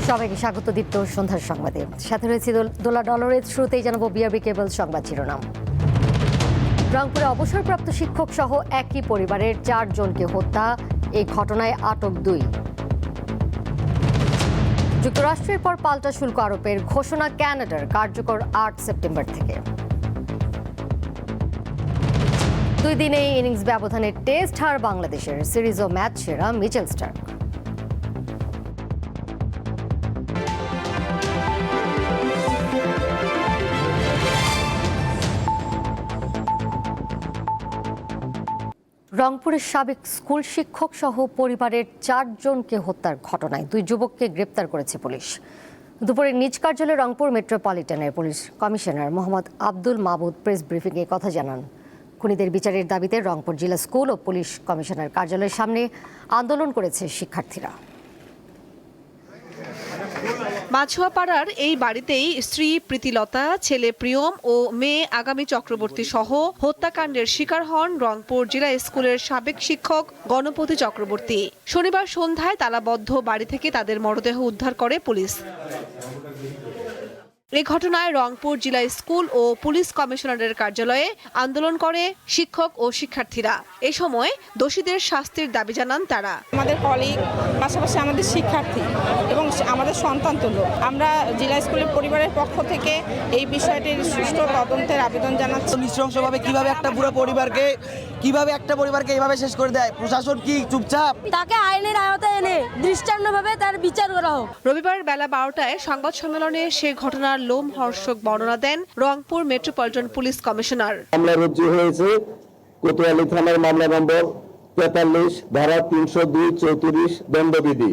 সবাইকে স্বাগত দীপ্ত সন্ধ্যার সংবাদে। সাথে রয়েছে দোলা ডলরের শুরুতেই জানাবো বিআরবি কেবল সংবাদ শিরোনাম। রংপুরে অবসরপ্রাপ্ত শিক্ষক সহ একই পরিবারের 4 জনকে হত্যা, এই ঘটনায় আটক 2। যুক্তরাষ্ট্রের পর পাল্টা শুল্ক আরোপের ঘোষণা কানাডার, কার্যকর 8 সেপ্টেম্বর থেকে। 2 দিনেই ইনিংস ব্যবধানে টেস্ট হার বাংলাদেশের, সিরিজ ও ম্যাচ সেরা মিচেল স্টার্ক। রংপুরের সাবেক স্কুল শিক্ষক সহ পরিবারের 4 জনকে হত্যার ঘটনায় 2 যুবককে গ্রেপ্তার করেছে পুলিশ। দুপুরে নিজ কার্যালয়ে রংপুর মেট্রোপলিটনের পুলিশ কমিশনার মোহাম্মদ আব্দুল মাবুদ প্রেস ব্রিফিংয়ে কথা জানান। খুনিদের বিচারের দাবিতে রংপুর জেলা স্কুল ও পুলিশ কমিশনার কার্যালয়ের সামনে আন্দোলন করেছে শিক্ষার্থীরা। মাছুয়াপাড়ার এই বাড়িতেই স্ত্রী প্রীতিলতা, ছেলে প্রিয়ম ও মেয়ে আগামী চক্রবর্তী সহ হত্যাকাণ্ডের শিকার হন রংপুর জেলা স্কুলের সাবেক শিক্ষক গণপতি চক্রবর্তী। শনিবার সন্ধ্যায় তালাবদ্ধ বাড়ি থেকে তাদের মরদেহ উদ্ধার করে পুলিশ। এ ঘটনায় রংপুর জেলা স্কুল ও পুলিশ কমিশনারের কার্যালয়ে আন্দোলন করে শিক্ষক ও শিক্ষার্থীরা। এ সময় দোষীদের শাস্তির দাবি জানান তারা। আমাদের কলিগ, পাশাপাশি আমাদের শিক্ষার্থী এবং আমাদের সন্তান তুল্য, আমরা জেলা স্কুলের পরিবারের পক্ষ থেকে এই বিষয়টির সুষ্ঠু তদন্তের আবেদন জানাচ্ছি। নৃশংসভাবে কিভাবে একটা পরিবারকে এইভাবে শেষ করে দেয়, প্রশাসন কি চুপচাপ? তাকে আইনের আওতায় এনে দৃষ্টান্তভাবে তার বিচার করা হোক। রবিবার বেলা 12টায় সংবাদ সম্মেলনে সে ঘটনার লোমহর্ষক বর্ণনা দেন রংপুর মেট্রোপলিটন পুলিশ কমিশনার। মামলা রুজু হয়েছে কোতোয়ালি থানার মামলা নম্বর 43 ধারা 302-34 দণ্ডবিধি।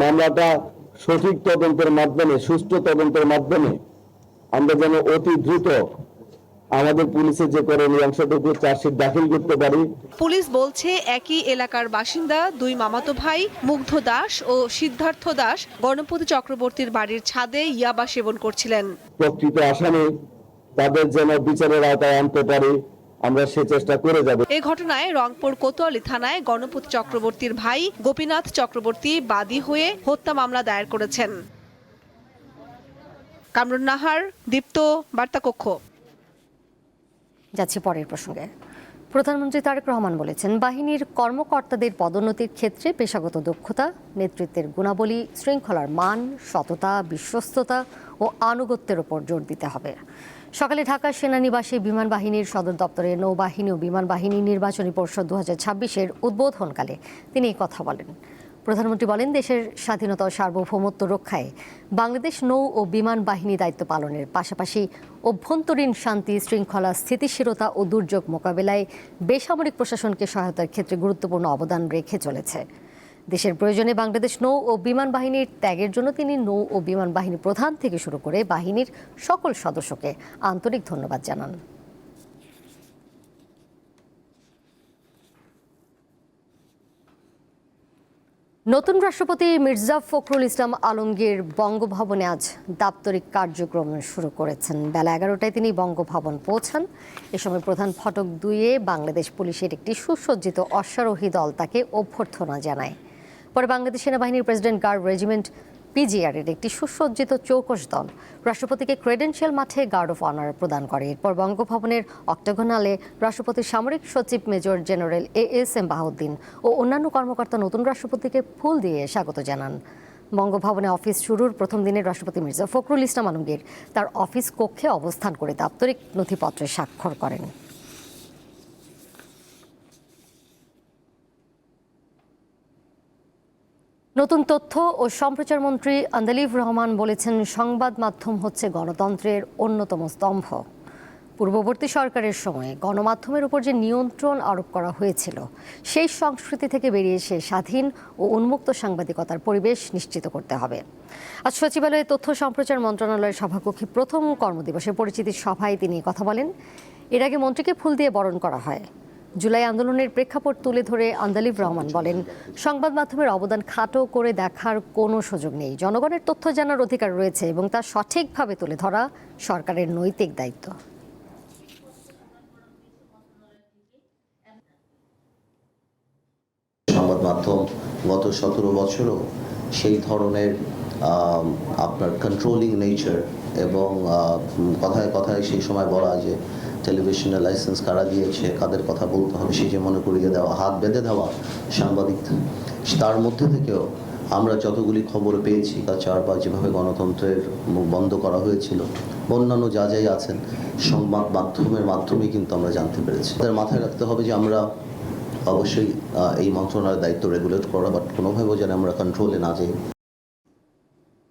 মামলাটা সঠিক তদন্তের মাধ্যমে, সুষ্ঠু তদন্তের মাধ্যমে আমরা যেন অতি দ্রুত আমাদের পুলিশের যে করণীয় অংশটুকু চার্জশিট দাখিল করতে পারি। পুলিশ বলছে একই এলাকার বাসিন্দা 2 মামাতো ভাই মুগ্ধ দাস ও সিদ্ধার্থ দাস গণপতি চক্রবর্তীর বাড়ির ছাদে ইয়াবা সেবন করছিলেন। প্রকৃত আসামি তাদের যেন বিচারের আওতায় আনতে পারি, আমরা সে চেষ্টা করে যাব। এই ঘটনায় রংপুর কোতোয়ালি থানায় গণপতি চক্রবর্তীর ভাই গোপীনাথ চক্রবর্তী বাদী হয়ে হত্যা মামলা দায়ের করেছেন। কামরুন নাহার, দীপ্ত, বার্তা কক্ষ। যাচ্ছি পরের প্রসঙ্গে। প্রধানমন্ত্রী তারেক রহমান বলেছেন, বাহিনীর কর্মকর্তাদের পদোন্নতির ক্ষেত্রে পেশাগত দক্ষতা, নেতৃত্বের গুণাবলী, শৃঙ্খলার মান, সততা, বিশ্বস্ততা ও আনুগত্যের উপর জোর দিতে হবে। সকালে ঢাকা সেনানিবাসে বিমান বাহিনীর সদর দপ্তরে নৌবাহিনী ও বিমান বাহিনী নির্বাচনী পরিষদ 2026-এর উদ্বোধনকালে তিনি এই কথা বলেন। প্রধানমন্ত্রী বলেন, দেশের স্বাধীনতা ও সার্বভৌমত্ব রক্ষায় বাংলাদেশ নৌ ও বিমান বাহিনী দায়িত্ব পালনের পাশাপাশি অভ্যন্তরীণ শান্তি, শৃঙ্খলা, স্থিতিশীলতা ও দুর্যোগ মোকাবেলায় বেসামরিক প্রশাসনকে সহায়তার ক্ষেত্রে গুরুত্বপূর্ণ অবদান রেখে চলেছে। দেশের প্রয়োজনে বাংলাদেশ নৌ ও বিমান বাহিনীর ত্যাগের জন্য তিনি নৌ ও বিমান বাহিনী প্রধান থেকে শুরু করে বাহিনীর সকল সদস্যকে আন্তরিক ধন্যবাদ জানান। নতুন রাষ্ট্রপতি মির্জা ফখরুল ইসলাম আলমগীর বঙ্গভবনে আজ দাপ্তরিক কার্যক্রম শুরু করেছেন। বেলা 11টায় তিনি বঙ্গভবন পৌঁছান। এ সময় প্রধান ফটক 2-এ বাংলাদেশ পুলিশের একটি সুসজ্জিত অশ্বারোহী দল তাকে অভ্যর্থনা জানায়। পরে বাংলাদেশ সেনাবাহিনীর প্রেসিডেন্ট গার্ড রেজিমেন্ট PGR-এর একটি সুসজ্জিত চৌকস দল রাষ্ট্রপতিকে ক্রেডেনশিয়াল মাঠে গার্ড অফ অনার প্রদান করে। এরপর বঙ্গভবনের অক্টাগনালে রাষ্ট্রপতির সামরিক সচিব মেজর জেনারেল ASM বাহাউদ্দিন ও অন্যান্য কর্মকর্তা নতুন রাষ্ট্রপতিকে ফুল দিয়ে স্বাগত জানান। বঙ্গভবনে অফিস শুরুর প্রথম দিনে রাষ্ট্রপতি মির্জা ফখরুল ইসলাম আলমগীর তার অফিস কক্ষে অবস্থান করে দাপ্তরিক নথিপত্রে স্বাক্ষর করেন। নতুন তথ্য ও সম্প্রচার মন্ত্রী আন্দালিব রহমান বলেছেন, সংবাদ মাধ্যম হচ্ছে গণতন্ত্রের অন্যতম স্তম্ভ। পূর্ববর্তী সরকারের সময়ে গণমাধ্যমের উপর যে নিয়ন্ত্রণ আরোপ করা হয়েছিল, সেই সংস্কৃতি থেকে বেরিয়ে এসে স্বাধীন ও উন্মুক্ত সাংবাদিকতার পরিবেশ নিশ্চিত করতে হবে। আজ সচিবালয়ে তথ্য সম্প্রচার মন্ত্রণালয়ের সভাকক্ষে প্রথম কর্মদিবসে পরিচিতি সভায় তিনি কথা বলেন। এর আগে মন্ত্রীকে ফুল দিয়ে বরণ করা হয়। জুলাই আন্দোলনের প্রেক্ষাপট তুলে ধরে আন্দালিব রহমান বলেন, সংবাদ মাধ্যমের অবদান খাটো করে দেখার কোনো সুযোগ নেই। জনগণের তথ্য জানার অধিকার রয়েছে এবং তা সঠিকভাবে তুলে ধরা সরকারের নৈতিক দায়িত্ব। সংবাদ মাধ্যম গত 17 বছরও সেই ধরনের আপনার কন্ট্রোলিং নেচার এবং কথায় কথায় সেই সময় বলা যে টেলিভিশনের লাইসেন্স কারা দিয়েছে, কাদের কথা বলতে হবে সেই যে মনে করিয়ে দেওয়া, হাত বেঁধে দেওয়া সাংবাদিক, তার মধ্যে থেকেও আমরা যতগুলি খবর পেয়েছি তা চারবার যেভাবে গণতন্ত্রের মুখ বন্ধ করা হয়েছিল, অন্যান্য যা যাই আছেন সংবাদ মাধ্যমের মাধ্যমেই কিন্তু আমরা জানতে পেরেছি। তাদের মাথায় রাখতে হবে যে আমরা অবশ্যই এই মন্ত্রণালয়ের দায়িত্ব রেগুলেট করা, বাট কোনোভাবেও যেন আমরা কন্ট্রোলে না যাই।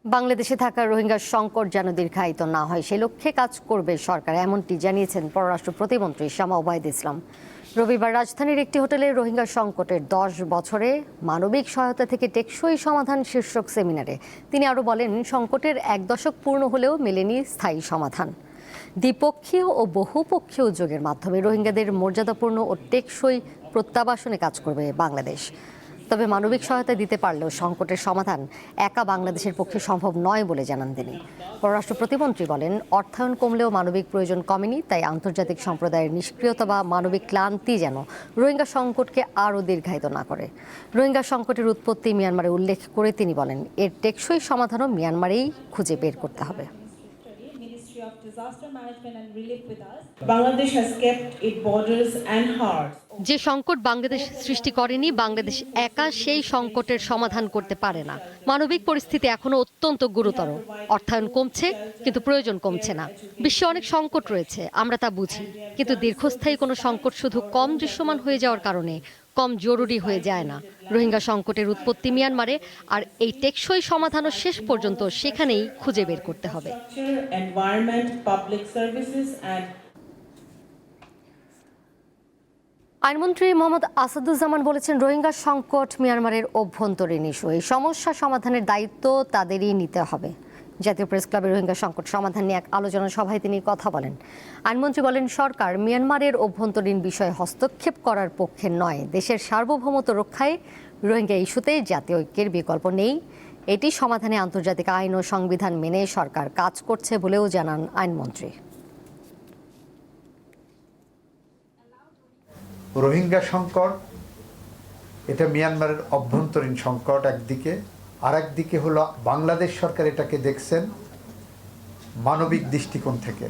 বাংলাদেশে থাকা রোহিঙ্গা সংকট যেন দীর্ঘায়িত না হয় সে লক্ষ্যে কাজ করবে সরকার, এমনটি জানিয়েছেন পররাষ্ট্র প্রতিমন্ত্রী শামা ওবায়দ ইসলাম। রবিবার রাজধানীর একটি হোটেলে রোহিঙ্গা সংকটের 10 বছরে মানবিক সহায়তা থেকে টেকসই সমাধান শীর্ষক সেমিনারে তিনি আরও বলেন, সংকটের 1 দশক পূর্ণ হলেও মেলেনি স্থায়ী সমাধান। দ্বিপক্ষীয় ও বহুপক্ষীয় উদ্যোগের মাধ্যমে রোহিঙ্গাদের মর্যাদাপূর্ণ ও টেকসই প্রত্যাবাসনে কাজ করবে বাংলাদেশ। তবে মানবিক সহায়তা দিতে পারলেও সংকটের সমাধান একা বাংলাদেশের পক্ষে সম্ভব নয় বলে জানান তিনি। পররাষ্ট্র প্রতিমন্ত্রী বলেন, অর্থায়ন কমলেও মানবিক প্রয়োজন কমেনি, তাই আন্তর্জাতিক সম্প্রদায়ের নিষ্ক্রিয়তা বা মানবিক ক্লান্তি যেন রোহিঙ্গা সংকটকে আরও দীর্ঘায়িত না করে। রোহিঙ্গা সংকটের উৎপত্তি মিয়ানমারে উল্লেখ করে তিনি বলেন, এর টেকসই সমাধানও মিয়ানমারেই খুঁজে বের করতে হবে। Bangladesh has kept its borders and hearts. যে সংকট বাংলাদেশ সৃষ্টি করেনি, বাংলাদেশ একা সেই সংকটের সমাধান করতে পারে না। মানবিক পরিস্থিতি এখনো অত্যন্ত গুরুতর। অর্থায়ন কমছে, কিন্তু প্রয়োজন কমছে না। বিশ্বে অনেক সংকট রয়েছে, আমরা তা বুঝি, কিন্তু দীর্ঘস্থায়ী কোনো সংকট শুধু কম দৃশ্যমান হয়ে যাওয়ার কারণে কম জরুরি হয়ে যায় না। রোহিঙ্গা সংকটের উৎপত্তি মিয়ানমারে, আর এই টেকসই সমাধানও শেষ পর্যন্ত সেখানেই খুঁজে বের করতে হবে। আইনমন্ত্রী মোহাম্মদ আসাদুজ্জামান বলেছেন, রোহিঙ্গা সংকট মিয়ানমারের অভ্যন্তরীণ ইস্যু, এই সমস্যা সমাধানের দায়িত্ব তাদেরই নিতে হবে। জাতীয় প্রেস ক্লাবে রোহিঙ্গা সংকট সমাধান নিয়ে এক আলোচনা সভায় তিনি কথা বলেন। আইনমন্ত্রী বলেন, সরকার মিয়ানমারের অভ্যন্তরীণ বিষয়ে হস্তক্ষেপ করার পক্ষে নয়। দেশের সার্বভৌমত্ব রক্ষায় রোহিঙ্গা ইস্যুতে জাতীয় ঐক্যের বিকল্প নেই। এটি সমাধানে আন্তর্জাতিক আইন ও সংবিধান মেনে সরকার কাজ করছে বলেও জানান আইনমন্ত্রী। রোহিঙ্গা সংকট এটা মিয়ানমারের অভ্যন্তরীণ সংকট একদিকে, আর একদিকে হলো বাংলাদেশ সরকার এটাকে দেখছেন মানবিক দৃষ্টিকোণ থেকে।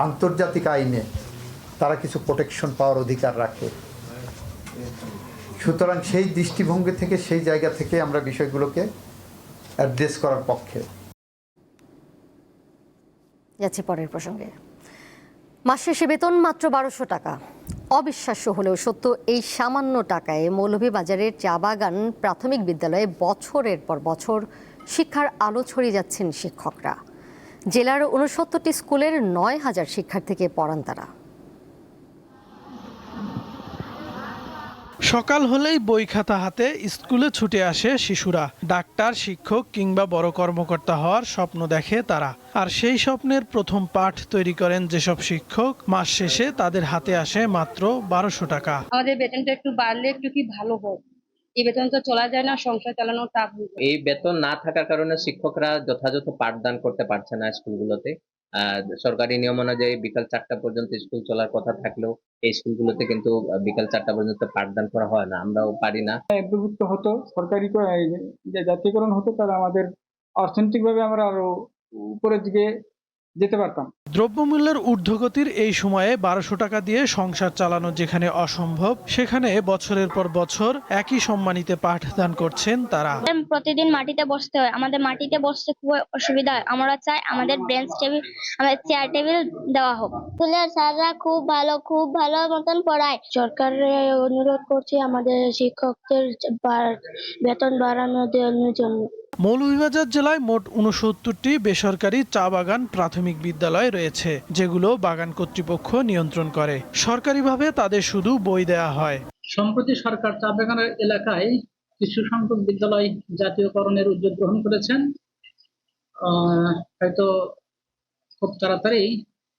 আন্তর্জাতিক আইনে তারা কিছু প্রোটেকশন পাওয়ার অধিকার রাখে। সুতরাং সেই দৃষ্টিভঙ্গি থেকে, সেই জায়গা থেকে আমরা বিষয়গুলোকে অ্যাড্রেস করার পক্ষে। যাচ্ছি পরের প্রসঙ্গে। মাস শেষে বেতন মাত্র 1200 টাকা। অবিশ্বাস্য হলেও সত্য, এই সামান্য টাকায় মৌলভীবাজারের চা বাগান প্রাথমিক বিদ্যালয়ে বছরের পর বছর শিক্ষার আলো ছড়িয়ে যাচ্ছেন শিক্ষকরা। জেলার 69টি স্কুলের 9000 শিক্ষার্থীকে পড়ান তারা। সকাল হলেই বই খাতা হাতে স্কুলে ছুটে আসে শিশুরা। ডাক্তার, শিক্ষক কিংবা বড় কর্মকর্তা হওয়ার স্বপ্ন দেখে তারা। আর সেই স্বপ্নের প্রথম পাঠ তৈরি করেন যেসব শিক্ষক, মাস শেষে তাদের হাতে আসে মাত্র 1200 টাকা। আমাদের বেতনটা একটু বাড়লে একটু কি ভালো হোক, এই বেতন তো চলা যায় না, সংসার চালানো টাফ। এই বেতন না থাকার কারণে শিক্ষকরা যথাযথ পাঠদান করতে পারছে না স্কুলগুলোতে। সরকারি নিয়ম অনুযায়ী বিকাল 4টা পর্যন্ত স্কুল চলার কথা থাকলেও এই স্কুলগুলোতে কিন্তু বিকাল 4টা পর্যন্ত পাঠদান করা হয় না, আমরাও পারি না। একীভূত হতো, সরকারি যে জাতীয়করণ হতো, তাহলে আমাদের অর্থনৈতিকভাবে আমরা আরো উপরের দিকে যেতে পারতাম। দ্রব্যমূল্যের ঊর্ধ্বগতির এই সময়ে 1200 টাকা দিয়ে সংসার চালানো যেখানে অসম্ভব, সেখানে বছরের পর বছর একই সম্মানিতে পাঠদান করছেন তারা। প্রতিদিন মাটিতে বসতে হয়, আমাদের মাটিতে বসতে খুব অসুবিধা হয়। আমরা চাই আমাদের বেঞ্চ টেবিল, আমাদের চেয়ার টেবিল দেওয়া হোক। স্কুলের স্যাররা খুব ভালো মতন পড়ায়। সরকারের অনুরোধ করছি আমাদের শিক্ষকদের বেতন বাড়ানোর জন্য। মৌলভীবাজার জেলায় মোট 69টি বেসরকারি চা বাগান প্রাথমিক বিদ্যালয় রয়েছে, যেগুলো বাগান কর্তৃপক্ষ নিয়ন্ত্রণ করে। সরকারিভাবে তাদের শুধু বই দেয়া হয়। সম্প্রতি সরকার চা বাগানের এলাকায় কিছু সংখ্যক বিদ্যালয় জাতীয়করণের উদ্যোগ গ্রহণ করেছেন। হয়তো খুব তাড়াতাড়ি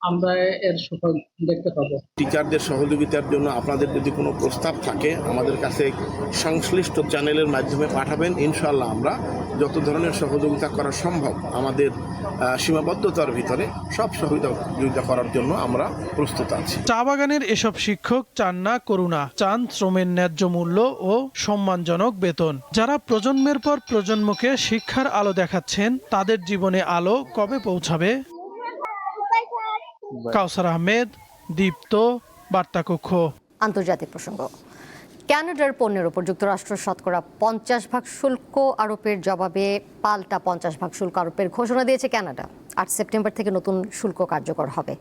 আমরা এর সুফল দেখতে পাবো। টিচারদের সহযোগিতার জন্য আপনাদের যদি কোনো প্রস্তাব থাকে আমাদের কাছে সংশ্লিষ্ট চ্যানেলের মাধ্যমে পাঠাবেন। ইনশাআল্লাহ আমরা যত ধরনের সহযোগিতা করা সম্ভব আমাদের সীমাবদ্ধতার ভিতরে সব সহযোগিতা করার জন্য আমরা প্রস্তুত আছি। চা বাগানের এসব শিক্ষক চান না করুণা, চান শ্রমের ন্যায্য মূল্য ও সম্মানজনক বেতন। যারা প্রজন্মের পর প্রজন্মকে শিক্ষার আলো দেখাচ্ছেন, তাদের জীবনে আলো কবে পৌঁছাবে? কাউসার আহমেদ, দীপ্ত, বার্তাকক্ষ। আন্তর্জাতিক প্রসঙ্গ। ক্যানাডার পণ্যের উপর যুক্তরাষ্ট্র শতকরা 50% শুল্ক আরোপের জবাবে পাল্টা 50% শুল্ক আরোপের ঘোষণা দিয়েছে ক্যানাডা। 8 সেপ্টেম্বর থেকে নতুন শুল্ক কার্যকর হবে।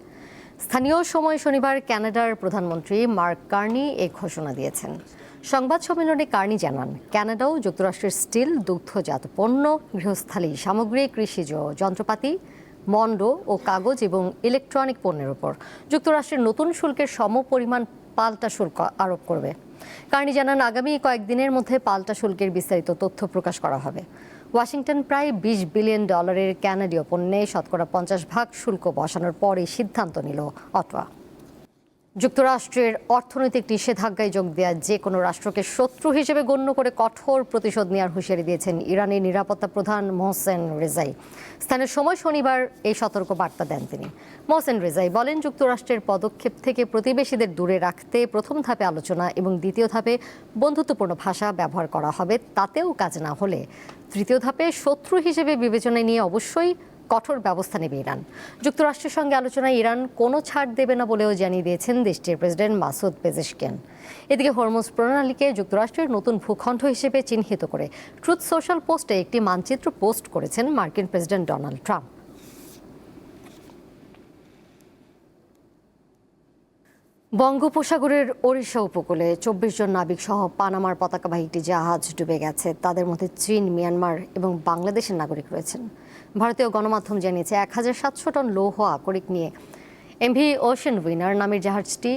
স্থানীয় সময় শনিবার ক্যানাডার প্রধানমন্ত্রী মার্ক কার্নি এই ঘোষণা দিয়েছেন। সংবাদ সম্মেলনে কার্নি জানান, ক্যানাডাও যুক্তরাষ্ট্রের স্টিল, দুগ্ধজাত পণ্য, গৃহস্থালী সামগ্রী, কৃষিজ যন্ত্রপাতি, মন্ড ও কাগজ এবং ইলেকট্রনিক পণ্যের উপর যুক্তরাষ্ট্রের নতুন শুল্কের সমপরিমাণ পাল্টা শুল্ক আরোপ করবে। কার্নি জানান, আগামী কয়েকদিনের মধ্যে পাল্টা শুল্কের বিস্তারিত তথ্য প্রকাশ করা হবে। ওয়াশিংটন প্রায় $20 বিলিয়ন ক্যানাডীয় পণ্যে শতকরা 50% শুল্ক বসানোর পর এই সিদ্ধান্ত নিল অটোয়া। যুক্তরাষ্ট্রের অর্থনৈতিক নিষেধাজ্ঞায় যোগ দেওয়া যে কোনো রাষ্ট্রকে শত্রু হিসেবে গণ্য করে কঠোর প্রতিশোধ নেওয়ার হুঁশিয়ারি দিয়েছেন ইরানের নিরাপত্তা প্রধান মোহসেন রেজাই। স্থানীয় সময় শনিবার এই সতর্ক বার্তা দেন তিনি। মোহসেন রেজাই বলেন, যুক্তরাষ্ট্রের পদক্ষেপ থেকে প্রতিবেশীদের দূরে রাখতে প্রথম ধাপে আলোচনা এবং দ্বিতীয় ধাপে বন্ধুত্বপূর্ণ ভাষা ব্যবহার করা হবে। তাতেও কাজ না হলে তৃতীয় ধাপে শত্রু হিসেবে বিবেচনায় নিয়ে অবশ্যই কঠোর ব্যবস্থা নেবে ইরান। যুক্তরাষ্ট্রের সঙ্গে আলোচনায় ইরান কোনো ছাড় দেবে না বলেও জানিয়ে দিয়েছেন দেশটির প্রেসিডেন্ট মাসুদ পেজেশকিয়ান। এদিকে হরমুজ প্রণালীকে যুক্তরাষ্ট্রের নতুন ভূখণ্ড হিসেবে চিহ্নিত করে ট্রুথ সোশ্যাল পোস্টে একটি মানচিত্র পোস্ট করেছেন মার্কিন প্রেসিডেন্ট ডোনাল্ড ট্রাম্প। বঙ্গোপসাগরের ওড়িশা উপকূলে 24 জন নাবিক সহ পানামার পতাকাবাহী একটি জাহাজ ডুবে গেছে। তাদের মধ্যে চীন, মিয়ানমার এবং বাংলাদেশের নাগরিক রয়েছেন। ভারতীয় গণমাধ্যম জানিয়েছে 1700 টন লৌহ আকরিক নিয়ে এমভি ওশেন উইনার নামের জাহাজটি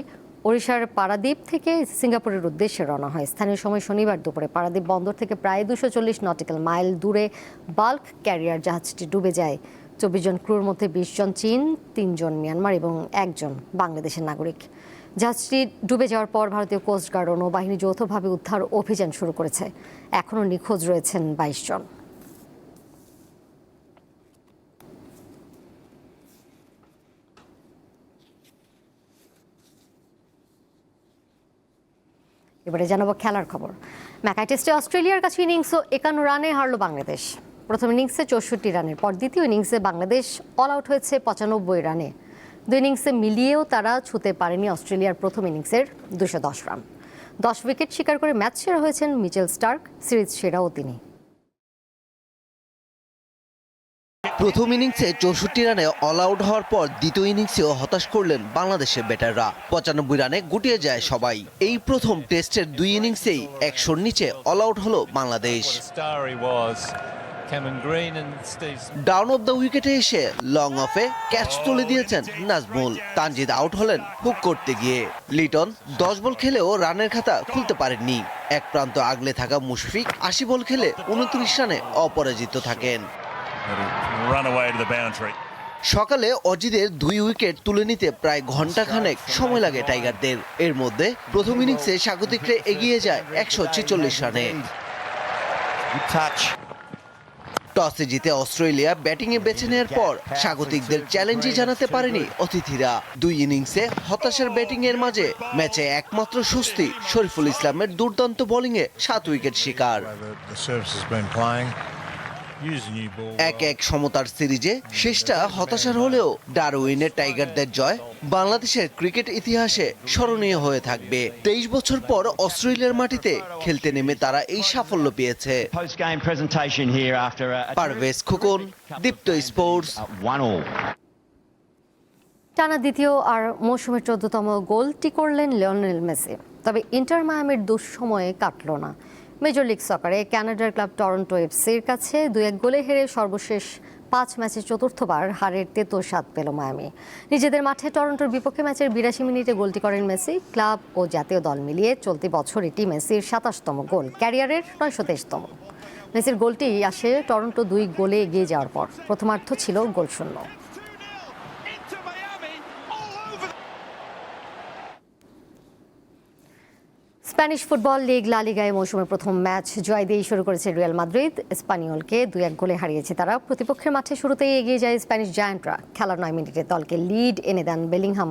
ওড়িশার পারাদ্বীপ থেকে সিঙ্গাপুরের উদ্দেশ্যে রওনা হয়। স্থানীয় সময় শনিবার দুপুরে পারাদ্বীপ বন্দর থেকে প্রায় 240 নটিক্যাল মাইল দূরে বাল্ক ক্যারিয়ার জাহাজটি ডুবে যায়। 24 জন ক্রুর মধ্যে 20 জন চীন, 3 জন মিয়ানমার এবং 1 জন বাংলাদেশের নাগরিক। জাহাজটি ডুবে যাওয়ার পর ভারতীয় কোস্টগার্ড ও নৌবাহিনী যৌথভাবে উদ্ধার অভিযান শুরু করেছে। এখনও নিখোঁজ রয়েছেন 22 জন। এবারে জানাবো খেলার খবর। ম্যাকাই টেস্টে অস্ট্রেলিয়ার কাছে ইনিংস 51 রানে হারল বাংলাদেশ। প্রথম ইনিংসে 64 রানের পর দ্বিতীয় ইনিংসে বাংলাদেশ অল আউট হয়েছে 95 রানে। দুই ইনিংসে মিলিয়েও তারা ছুঁতে পারেনি অস্ট্রেলিয়ার প্রথম ইনিংসের 210 রান। 10 উইকেট শিকার করে ম্যাচ সেরা হয়েছেন মিচেল স্টার্ক, সিরিজ সেরাও তিনি। প্রথম ইনিংসে 64 রানে অল আউট হওয়ার পর দ্বিতীয় ইনিংসেও হতাশ করলেন বাংলাদেশের ব্যাটাররা। 95 রানে গুটিয়ে যায় সবাই। এই প্রথম টেস্টের দুই ইনিংসেই 100-র নিচে অল আউট হলো বাংলাদেশ। ডাউন অফ দ্য উইকেটে এসে লং অফে ক্যাচ তুলে দিয়েছেন নাজমুল। তানজিদ আউট হলেন হুক করতে গিয়ে। লিটন 10 বল খেলেও রানের খাতা খুলতে পারেননি। এক প্রান্ত আগলে থাকা মুশফিক 80 বল খেলে 29 রানে অপরাজিত থাকেন। সকালে অজিদের 2 উইকেট তুলে নিতে প্রায় ঘণ্টাখানেক সময় লাগে টাইগারদের। এর মধ্যে প্রথম ইনিংসে স্বাগতিকরা এগিয়ে যায় 146 রানে। টসে জিতে অস্ট্রেলিয়া ব্যাটিংয়ে বেছে নেওয়ার পর স্বাগতিকদের চ্যালেঞ্জই জানাতে পারেনি অতিথিরা। 2 ইনিংসে হতাশার ব্যাটিংয়ের মাঝে ম্যাচে একমাত্র স্বস্তি শরীফুল ইসলামের দুর্দান্ত বোলিংয়ে 7 উইকেট শিকার। 1-1 সমতার সিরিজে শেষটা হতাশার হলেও ডারউইনের টাইগারদের জয় বাংলাদেশের ক্রিকেট ইতিহাসে স্মরণীয় হয়ে থাকবে। 23 বছর পর অস্ট্রেলিয়ার মাটিতে খেলতে নেমে তারা এই সাফল্য পেয়েছে। পারভেজ খোকন, দীপ্ত স্পোর্টস। টানা দ্বিতীয় আর মৌসুমের 14তম গোলটি করলেন লিওনেল মেসি। তবে ইন্টার মায়ামির দুঃসময়ে কাটল না। মেজর লিগ সকারে ক্যানাডার ক্লাব টরন্টো এফসির কাছে 2-1 গোলে হেরে সর্বশেষ 5 ম্যাচে চতুর্থবার হারের তেতো স্বাদ পেল মায়ামি। নিজেদের মাঠে টরন্টোর বিপক্ষে ম্যাচের 82 মিনিটে গোলটি করেন মেসি। ক্লাব ও জাতীয় দল মিলিয়ে চলতি বছর এটি মেসির 27তম গোল, ক্যারিয়ারের 923তম। মেসির গোলটি আসে টরন্টো 2 গোলে এগিয়ে যাওয়ার পর। প্রথমার্ধ ছিল গোলশূন্য। স্প্যানিশ ফুটবল লিগ লা লিগায় মৌসুমের প্রথম ম্যাচ জয় দিয়ে শুরু করেছে রিয়াল মাদ্রিদ। স্পানিয়লকে 2-1 গোলে হারিয়েছে তারা। প্রতিপক্ষের মাঠে শুরুতেই এগিয়ে যায় স্প্যানিশ জায়ান্টরা। খেলার 9 মিনিটে দলকে লিড এনে দেন বেলিংহাম।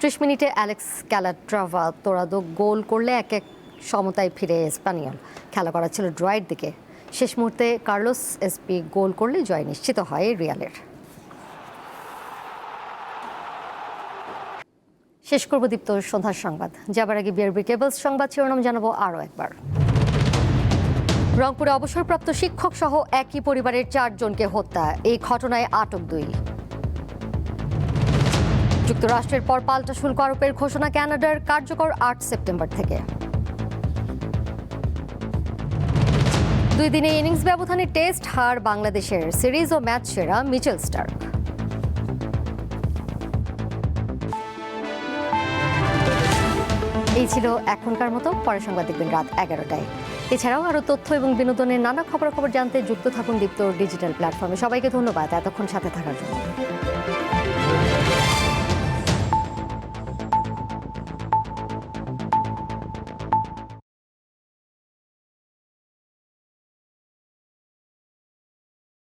30 মিনিটে অ্যালেক্স ক্যালাট্রাভা তোরাদো গোল করলে 1-1 সমতায় ফিরে স্পানিয়ল। খেলা করা ছিল ড্রয়ের দিকে। শেষ মুহূর্তে কার্লোস এসপি গোল করলে জয় নিশ্চিত হয় রিয়ালের। শেষ করব দীপ্ত সন্ধ্যার সংবাদ। যাবার আগে বিআরবি কেবলস সংবাদ শিরোনাম জানাবো আরও একবার। রংপুরে অবসরপ্রাপ্ত শিক্ষক সহ একই পরিবারের 4 জনকে হত্যা, এই ঘটনায় আটক 2। যুক্তরাষ্ট্রের পর পাল্টা শুল্ক আরোপের ঘোষণা কানাডার, কার্যকর 8 সেপ্টেম্বর থেকে। 2 দিনে ইনিংস ব্যবধানে টেস্ট হার বাংলাদেশের, সিরিজ ও ম্যাচ সেরা মিচেল স্টার্ক। এই ছিল এখনকার মতো। পরের সংবাদ দেখবেন রাত 11টায়। এছাড়াও আরও তথ্য এবং বিনোদনের নানা খবরাখবর জানতে যুক্ত থাকুন দীপ্ত ডিজিটাল প্ল্যাটফর্মে। সবাইকে ধন্যবাদ এতক্ষণ সাথে থাকার জন্য।